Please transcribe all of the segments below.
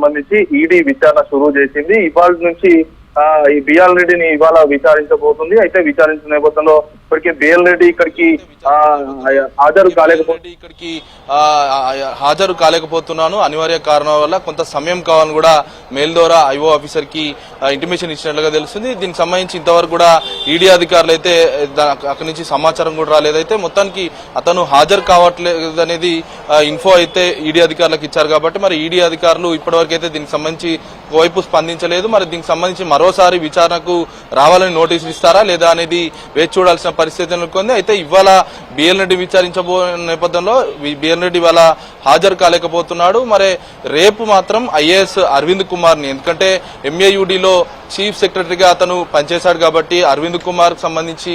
సంబంధించి ఈడీ విచారణ షురూ చేసింది. ఇవాళ నుంచి ఈ బిఎల్ రెడ్డిని ఇవాళ విచారించబోతుంది. అయితే విచారించిన నేపథ్యంలో ఇప్పటికే బిఎల్ రెడ్డి ఇక్కడికి హాజరు కాలేకపోతున్నాను, అనివార్య కారణం వల్ల కొంత సమయం కావాలని కూడా మెయిల్ ద్వారా ఐఓ ఆఫీసర్ కి ఇంటిమేషన్ ఇచ్చినట్లుగా తెలుస్తుంది. దీనికి సంబంధించి ఇంతవరకు కూడా ఈడీ అధికారులు అయితే అక్కడి నుంచి సమాచారం కూడా రాలేదైతే మొత్తానికి అతను హాజరు కావట్లేదు అనేది ఇన్ఫో అయితే ఈడీ అధికారులకు ఇచ్చారు. కాబట్టి మరి ఈడీ అధికారులు ఇప్పటివరకు అయితే దీనికి సంబంధించి వైపు స్పందించలేదు. మరి దీనికి సంబంధించి మరోసారి విచారణకు రావాలని నోటీసులు ఇస్తారా లేదా అనేది వేచి చూడాల్సిన పరిస్థితి నెలకొంది. అయితే ఇవాళ బిఎల్ రెడ్డి విచారించబో నేపథ్యంలో బిఎల్ రెడ్డి ఇవాళ హాజరు కాలేకపోతున్నాడు. మరి రేపు మాత్రం ఐఏఎస్ అరవింద్ కుమార్ ని, ఎందుకంటే ఎంఏయుడిలో చీఫ్ సెక్రటరీగా అతను పనిచేశాడు కాబట్టి అరవింద్ కుమార్ కు సంబంధించి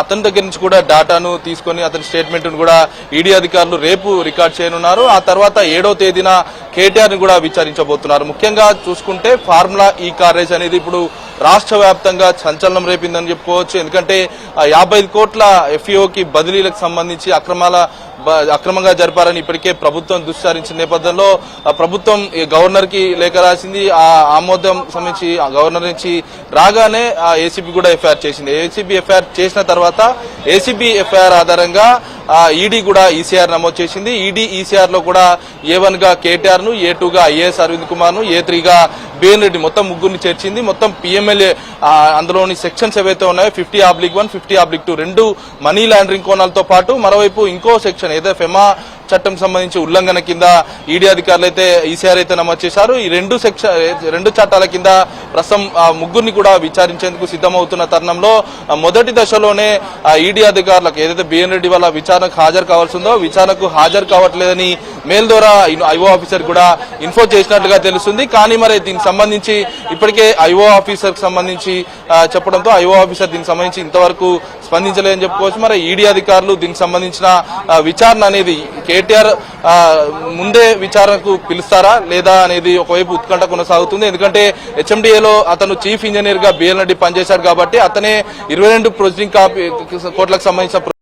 అతని దగ్గర నుంచి కూడా డేటాను తీసుకుని అతని స్టేట్మెంట్ ను కూడా ఈడీ అధికారులు రేపు రికార్డ్ చేయనున్నారు. ఆ తర్వాత 7వ తేదీన కేటీఆర్ ని కూడా విచారించబోతున్నారు. ముఖ్యంగా చూసుకుంటే ఫార్ములా ఈ కార్ రేస్ అనేది ఇప్పుడు రాష్ట్ర వ్యాప్తంగా సంచలనం రేపిందని చెప్పుకోవచ్చు. ఎందుకంటే 55 కోట్ల ఎఫ్ఈఓకి బదిలీలకు సంబంధించి అక్రమంగా జరిపారని ఇప్పటికే ప్రభుత్వం దుస్సారించిన నేపథ్యంలో ప్రభుత్వం గవర్నర్ కి లేఖ రాసింది. ఆ ఆమోదం సంబంధించి గవర్నర్ నుంచి రాగానే ఏసీబీ కూడా ఎఫ్ఐఆర్ చేసింది. ఏసీబీ ఎఫ్ఐఆర్ చేసిన తర్వాత ఏసీబీ ఎఫ్ఐఆర్ ఆధారంగా ఈడీ కూడా ఈసీఆర్ నమోదు చేసింది. ఈడీ ఈసీఆర్ లో కూడా A1 గా కేటీఆర్ ను, A2 గా ఐఏఎస్ అరవింద్ కుమార్ ను, A3 గా బిఎన్ రెడ్డి మొత్తం ముగ్గురిని చేర్చింది. మొత్తం పిఎంఎల్ఏ అందులోని సెక్షన్స్ ఏవైతే ఉన్నాయో 50/1, 50/2 రెండు మనీ లాండరింగ్ కోణాలతో పాటు మరోవైపు ఇంకో సెక్షన్ ఏదో ఫెమా చట్టం సంబంధించి ఉల్లంఘన కింద ఈడీ అధికారులు అయితే ఈసీఆర్ అయితే నమోదు చేశారు. ఈ రెండు చట్టాల కింద ప్రస్తుతం ముగ్గురిని కూడా విచారించేందుకు సిద్ధమవుతున్న తరుణంలో మొదటి దశలోనే ఈడీ అధికారులకు ఏదైతే బిఎన్ రెడ్డి వల్ల విచారణకు హాజరు కావాల్సిందో విచారణకు హాజరు కావట్లేదని మెయిల్ ద్వారా ఐఓ ఆఫీసర్ కూడా ఇన్ఫో చేసినట్లుగా తెలుస్తుంది. కానీ మరి దీనికి సంబంధించి ఇప్పటికే ఐఓ ఆఫీసర్ కి సంబంధించి చెప్పడంతో ఐఓ ఆఫీసర్ దీనికి సంబంధించి ఇంతవరకు స్పందించలేదని చెప్పుకోవచ్చు. మరి ఈడీ అధికారులు దీనికి సంబంధించిన విచారణ అనేది కేటీఆర్ ముందే విచారణకు పిలుస్తారా లేదా అనేది ఒకవైపు ఉత్కంఠ కొనసాగుతుంది. ఎందుకంటే హెచ్ఎండిఏలో అతను చీఫ్ ఇంజనీర్ గా బిఎల్ రెడ్డి పనిచేశాడు కాబట్టి అతనే 22 ప్రొసీడింగ్ కోర్టులకు సంబంధించిన